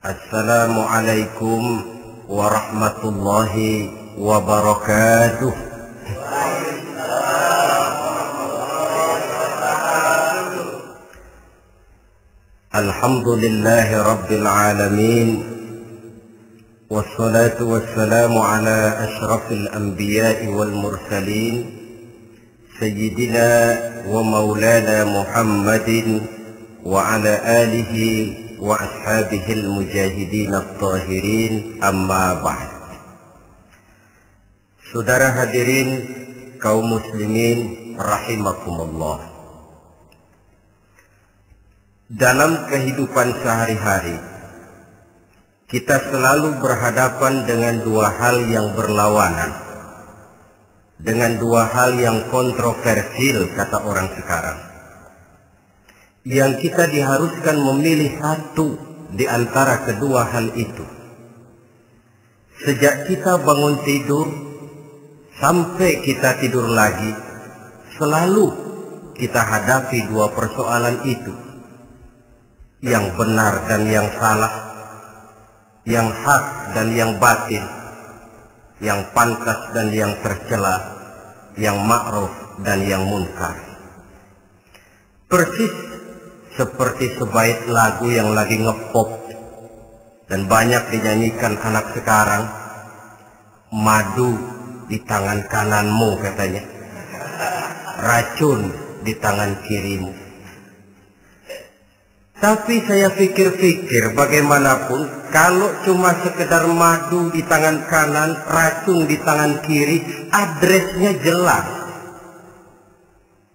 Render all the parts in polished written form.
Assalamualaikum warahmatullahi wabarakatuh. Alhamdulillahi rabbil alamin. Wassalatu wassalamu ala ashrafil anbiya'i wal mursalin, Sayyidina wa maulana Muhammadin wa ala alihi wa ashabihil mujahidin at-tahirin, amma ba'd. Saudara hadirin kaum muslimin rahimakumullah. Dalam kehidupan sehari-hari kita selalu berhadapan dengan dua hal yang berlawanan, dengan dua hal yang kontroversial kata orang sekarang, yang kita diharuskan memilih satu di antara kedua hal itu. Sejak kita bangun tidur sampai kita tidur lagi, selalu kita hadapi dua persoalan itu, yang benar dan yang salah, yang hak dan yang batil, yang pantas dan yang tercela, yang ma'ruf dan yang munkar. Persis seperti sebaik lagu yang lagi ngepop dan banyak dinyanyikan anak sekarang, madu di tangan kananmu katanya, racun di tangan kirimu. Tapi saya pikir-pikir, bagaimanapun kalau cuma sekedar madu di tangan kanan, racun di tangan kiri, adresnya jelas.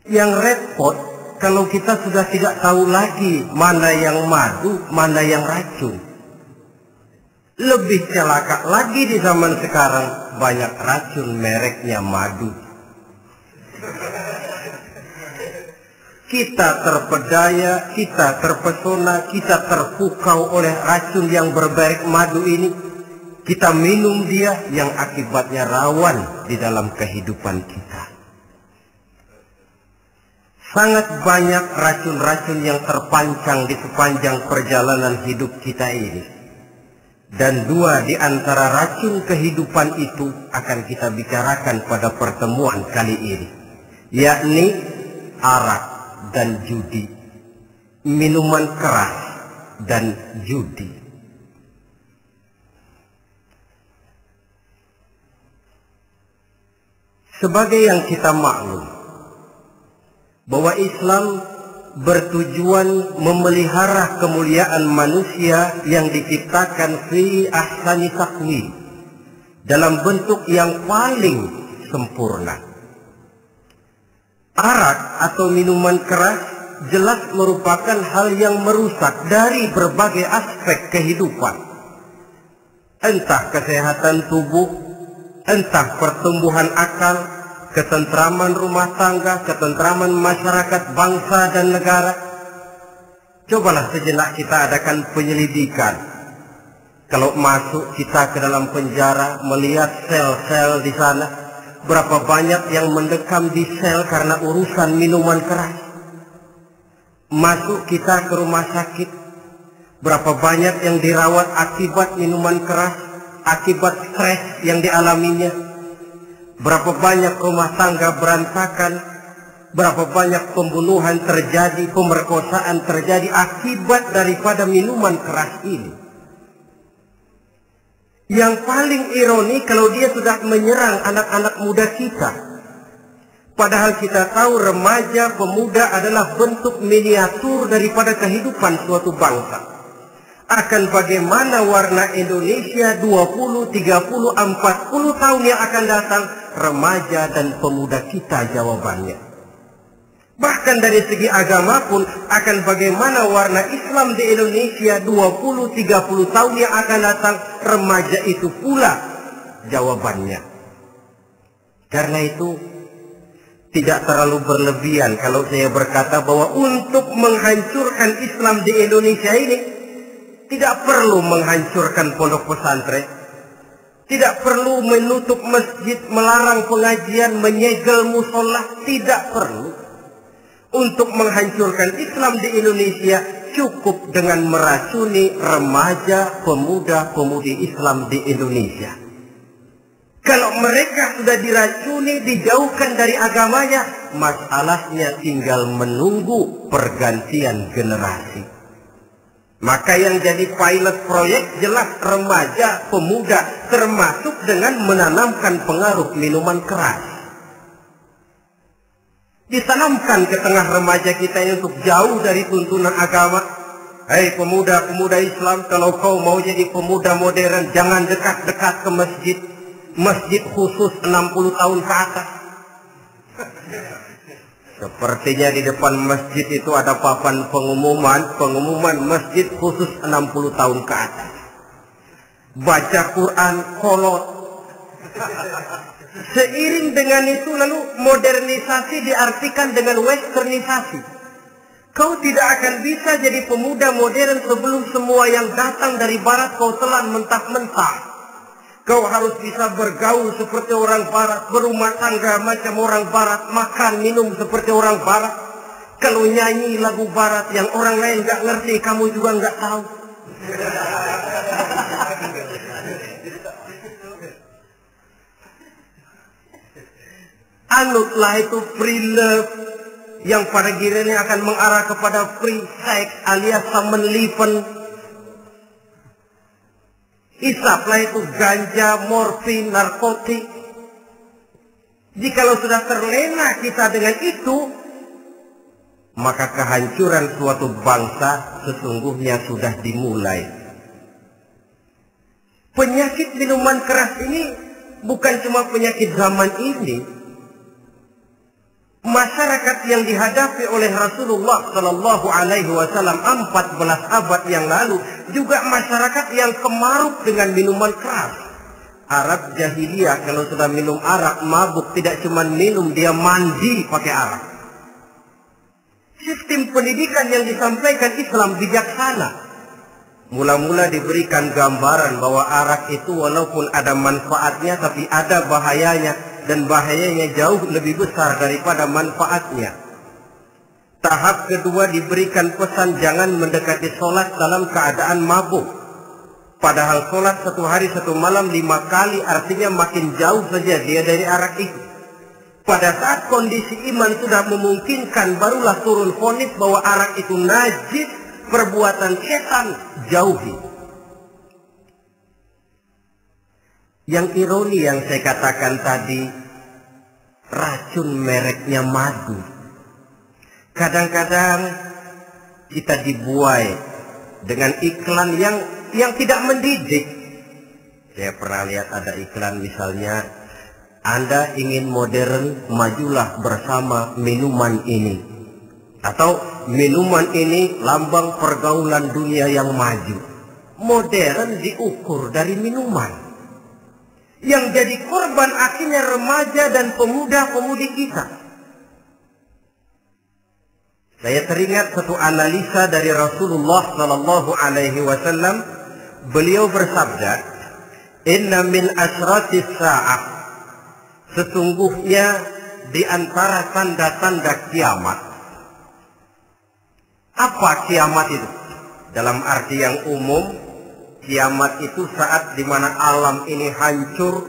Yang repot kalau kita sudah tidak tahu lagi mana yang madu, mana yang racun. Lebih celaka lagi di zaman sekarang, banyak racun mereknya madu. Kita terpedaya, kita terpesona, kita terpukau oleh racun yang bermerek madu ini. Kita minum dia, yang akibatnya rawan di dalam kehidupan kita. Sangat banyak racun-racun yang terpancang di sepanjang perjalanan hidup kita ini. Dan dua di antara racun kehidupan itu akan kita bicarakan pada pertemuan kali ini, yakni arak dan judi, minuman keras dan judi. Sebagai yang kita maklum bahwa Islam bertujuan memelihara kemuliaan manusia yang diciptakan fi ahsani taqwim, dalam bentuk yang paling sempurna. Arak atau minuman keras jelas merupakan hal yang merusak dari berbagai aspek kehidupan. Entah kesehatan tubuh, entah pertumbuhan akal, ketentraman rumah tangga, ketentraman masyarakat, bangsa dan negara. Cobalah sejenak kita adakan penyelidikan. Kalau masuk kita ke dalam penjara, melihat sel-sel di sana, berapa banyak yang mendekam di sel karena urusan minuman keras. Masuk kita ke rumah sakit, berapa banyak yang dirawat akibat minuman keras, akibat stres yang dialaminya. Berapa banyak rumah tangga berantakan, berapa banyak pembunuhan terjadi, pemerkosaan terjadi akibat daripada minuman keras ini. Yang paling ironi kalau dia sudah menyerang anak-anak muda kita. Padahal kita tahu remaja, pemuda adalah bentuk miniatur daripada kehidupan suatu bangsa. Akan bagaimana warna Indonesia 20, 30, 40 tahun yang akan datang, remaja dan pemuda kita jawabannya. Bahkan dari segi agama pun, akan bagaimana warna Islam di Indonesia 20, 30 tahun yang akan datang, remaja itu pula jawabannya. Karena itu tidak terlalu berlebihan kalau saya berkata bahwa untuk menghancurkan Islam di Indonesia ini tidak perlu menghancurkan pondok pesantren, tidak perlu menutup masjid, melarang pengajian, menyegel musola, tidak perlu. Untuk menghancurkan Islam di Indonesia cukup dengan meracuni remaja, pemuda, pemudi Islam di Indonesia. Kalau mereka sudah diracuni, dijauhkan dari agamanya, masalahnya tinggal menunggu pergantian generasi. Maka yang jadi pilot proyek jelas remaja, pemuda, termasuk dengan menanamkan pengaruh minuman keras. Ditanamkan ke tengah remaja kita ini untuk jauh dari tuntunan agama. Hei pemuda-pemuda Islam, kalau kau mau jadi pemuda modern, jangan dekat-dekat ke masjid. Masjid khusus 60 tahun ke atas. Sepertinya di depan masjid itu ada papan pengumuman masjid khusus 60 tahun ke atas. Baca Quran kolot. Seiring dengan itu lalu modernisasi diartikan dengan westernisasi. Kau tidak akan bisa jadi pemuda modern sebelum semua yang datang dari barat kau telan mentah-mentah. Kau harus bisa bergaul seperti orang barat, berumah tangga macam orang barat, makan minum seperti orang barat. Kalau nyanyi lagu barat yang orang lain nggak ngerti, kamu juga nggak tahu. Anutlah itu free love yang pada gilirannya akan mengarah kepada free sex alias sammenlipen. Isaplah itu ganja, morfin, narkotik. Jikalau sudah terlena kita dengan itu, maka kehancuran suatu bangsa sesungguhnya sudah dimulai. Penyakit minuman keras ini bukan cuma penyakit zaman ini. Masyarakat yang dihadapi oleh Rasulullah Sallallahu Alaihi Wasallam 14 abad yang lalu juga masyarakat yang kemaruk dengan minuman keras. Arab jahiliyah kalau sudah minum arak mabuk, tidak cuma minum, dia mandi pakai arak. Sistem pendidikan yang disampaikan Islam bijaksana. Mula-mula diberikan gambaran bahwa arak itu walaupun ada manfaatnya tapi ada bahayanya. Dan bahayanya jauh lebih besar daripada manfaatnya. Tahap kedua diberikan pesan jangan mendekati sholat dalam keadaan mabuk. Padahal sholat 1 hari 1 malam 5 kali artinya makin jauh saja dia dari arak itu. Pada saat kondisi iman sudah memungkinkan barulah turun vonis bahwa arak itu najis, perbuatan setan, jauhi. Yang ironi yang saya katakan tadi, racun mereknya madu. Kadang-kadang kita dibuai dengan iklan yang tidak mendidik. Saya pernah lihat ada iklan misalnya, Anda ingin modern, majulah bersama minuman ini. Atau minuman ini lambang pergaulan dunia yang maju. Modern diukur dari minuman. Yang jadi korban akhirnya remaja dan pemuda-pemudi kita. Saya teringat satu analisa dari Rasulullah Sallallahu Alaihi Wasallam. Beliau bersabda, Inna min asratis sa'ah, sesungguhnya di antara tanda-tanda kiamat. Apa kiamat itu? Dalam arti yang umum, kiamat itu saat dimana alam ini hancur,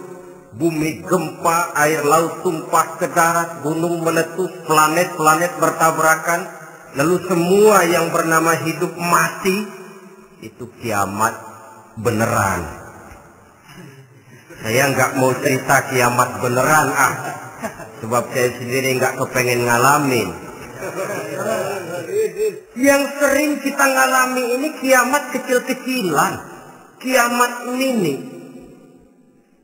bumi gempa, air laut tumpah ke darat, gunung meletus, planet-planet bertabrakan, lalu semua yang bernama hidup mati. Itu kiamat beneran. Saya nggak mau cerita kiamat beneran, sebab saya sendiri nggak kepengen ngalamin. Yang sering kita ngalami ini kiamat kecil-kecilan. Kiamat mini.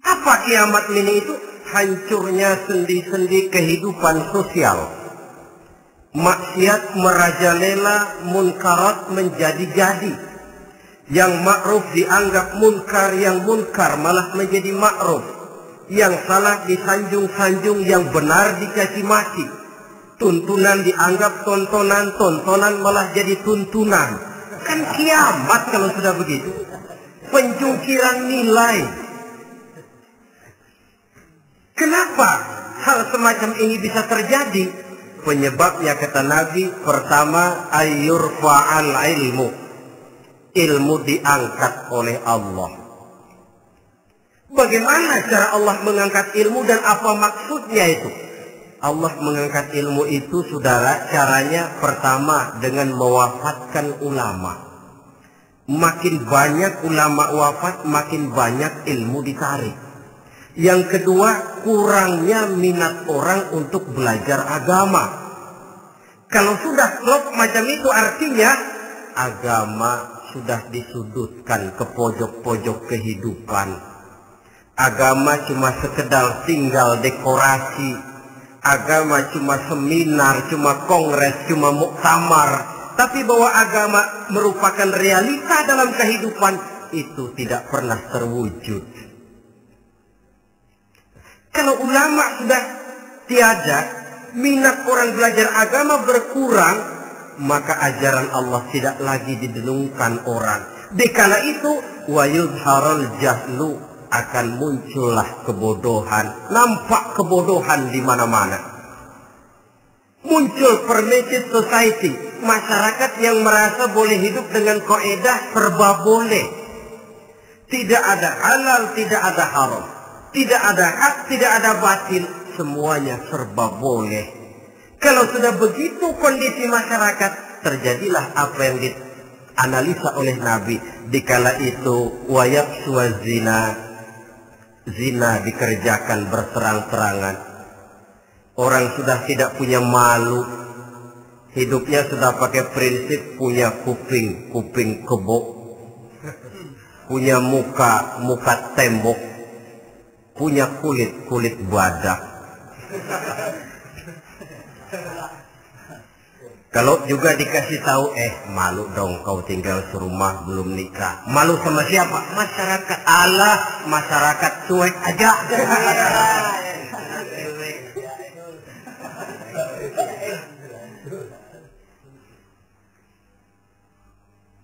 Apa kiamat mini itu? Hancurnya sendi-sendi kehidupan sosial. Maksiat merajalela, munkarat menjadi-jadi. Yang ma'ruf dianggap munkar, yang munkar malah menjadi ma'ruf. Yang salah disanjung-sanjung, yang benar dicaci maki. Tuntunan dianggap tontonan, tontonan malah jadi tuntunan. Kan kiamat kalau sudah begitu. Pencungkiran nilai. Kenapa hal semacam ini bisa terjadi? Penyebabnya kata Nabi, pertama ayyurfa'al ilmu. Ilmu diangkat oleh Allah. Bagaimana cara Allah mengangkat ilmu dan apa maksudnya itu? Allah mengangkat ilmu itu, saudara, caranya pertama dengan mewafatkan ulama. Makin banyak ulama wafat, makin banyak ilmu ditarik. Yang kedua, kurangnya minat orang untuk belajar agama. Kalau sudah klop macam itu, artinya agama sudah disudutkan ke pojok-pojok kehidupan. Agama cuma sekedar tinggal dekorasi. Agama cuma seminar, cuma kongres, cuma muktamar. Tapi bahwa agama merupakan realita dalam kehidupan, itu tidak pernah terwujud. Kalau ulama sudah tiada, minat orang belajar agama berkurang, maka ajaran Allah tidak lagi didenungkan orang. Dikala itu, wa yuzharul jahlu, akan muncullah kebodohan. Nampak kebodohan di mana-mana. Muncul permitted society, masyarakat yang merasa boleh hidup dengan kaidah serba boleh. Tidak ada halal, tidak ada haram. Tidak ada hak, tidak ada batil, semuanya serba boleh. Kalau sudah begitu kondisi masyarakat, terjadilah apa yang dianalisa oleh Nabi. Dikala itu wayak suazina, zina dikerjakan berterang-terangan. Orang sudah tidak punya malu. Hidupnya sudah pakai prinsip punya kuping, kuping kebo. Punya muka, muka tembok. Punya kulit, kulit badak. Kalau juga dikasih tahu, malu dong kau tinggal serumah belum nikah. Malu sama siapa? Masyarakat. Allah, masyarakat cuek aja.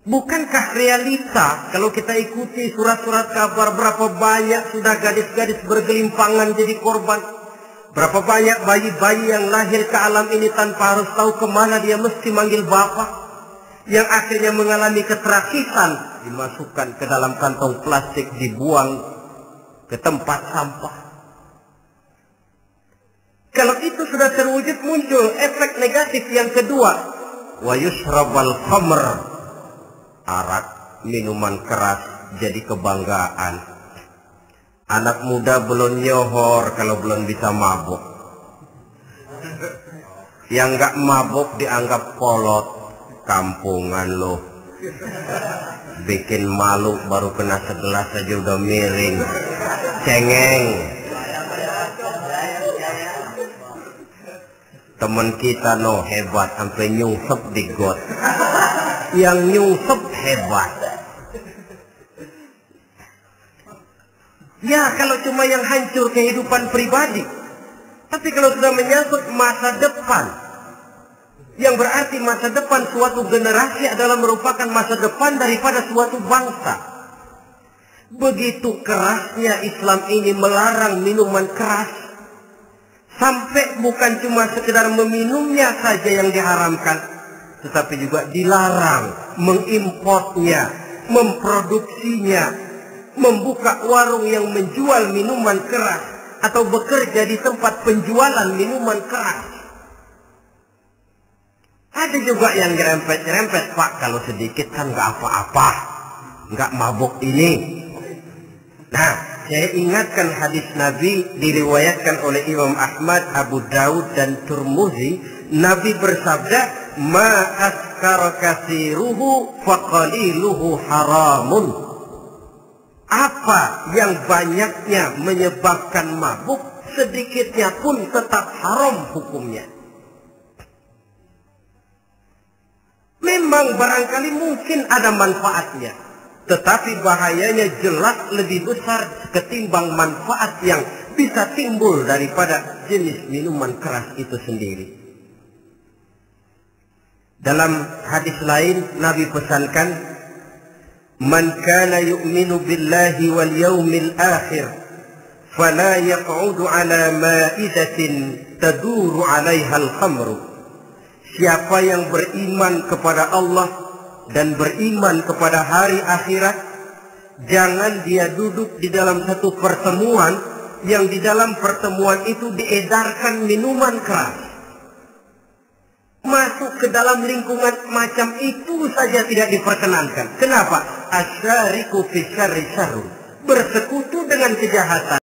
Bukankah realita kalau kita ikuti surat-surat kabar, berapa banyak sudah gadis-gadis bergelimpangan jadi korban? Berapa banyak bayi-bayi yang lahir ke alam ini tanpa harus tahu kemana dia mesti manggil bapak. Yang akhirnya mengalami keterakisan, dimasukkan ke dalam kantong plastik, dibuang ke tempat sampah. Kalau itu sudah terwujud, muncul efek negatif yang kedua. Wa yushrabal khamr, arak, minuman keras jadi kebanggaan. Anak muda belum nyohor kalau belum bisa mabuk. Yang nggak mabuk dianggap kolot. Kampungan loh. Bikin malu baru kena segelas aja udah miring. Cengeng. Temen kita hebat sampai nyungsep di got. Yang nyungsep hebat. Ya, kalau cuma yang hancur kehidupan pribadi. Tapi kalau sudah menyangkut masa depan, yang berarti masa depan suatu generasi adalah merupakan masa depan daripada suatu bangsa. Begitu kerasnya Islam ini melarang minuman keras, sampai bukan cuma sekedar meminumnya saja yang diharamkan, tetapi juga dilarang mengimportnya, memproduksinya, membuka warung yang menjual minuman keras atau bekerja di tempat penjualan minuman keras. Ada juga yang nyerempet-nyerempet, Pak, kalau sedikit kan nggak apa-apa, nggak mabuk ini. Nah, saya ingatkan hadis Nabi diriwayatkan oleh Imam Ahmad, Abu Daud dan Tirmidzi. Nabi bersabda, "Ma askara katsiruhu faqaliluhu haramun." Apa yang banyaknya menyebabkan mabuk, sedikitnya pun tetap haram hukumnya. Memang barangkali mungkin ada manfaatnya, tetapi bahayanya jelas lebih besar ketimbang manfaat yang bisa timbul daripada jenis minuman keras itu sendiri. Dalam hadis lain, Nabi pesankan, "Man kana yu'minu billahi wal yawmil akhir, fala yaq'udu ala ma'idatin taduru 'alaiha al-khamru, siapa yang beriman kepada Allah dan beriman kepada hari akhirat, jangan dia duduk di dalam satu pertemuan yang di dalam pertemuan itu diedarkan minuman keras. Masuk ke dalam lingkungan macam itu saja tidak diperkenankan. Kenapa? Asyariku fi syarri syarrun. Bersekutu dengan kejahatan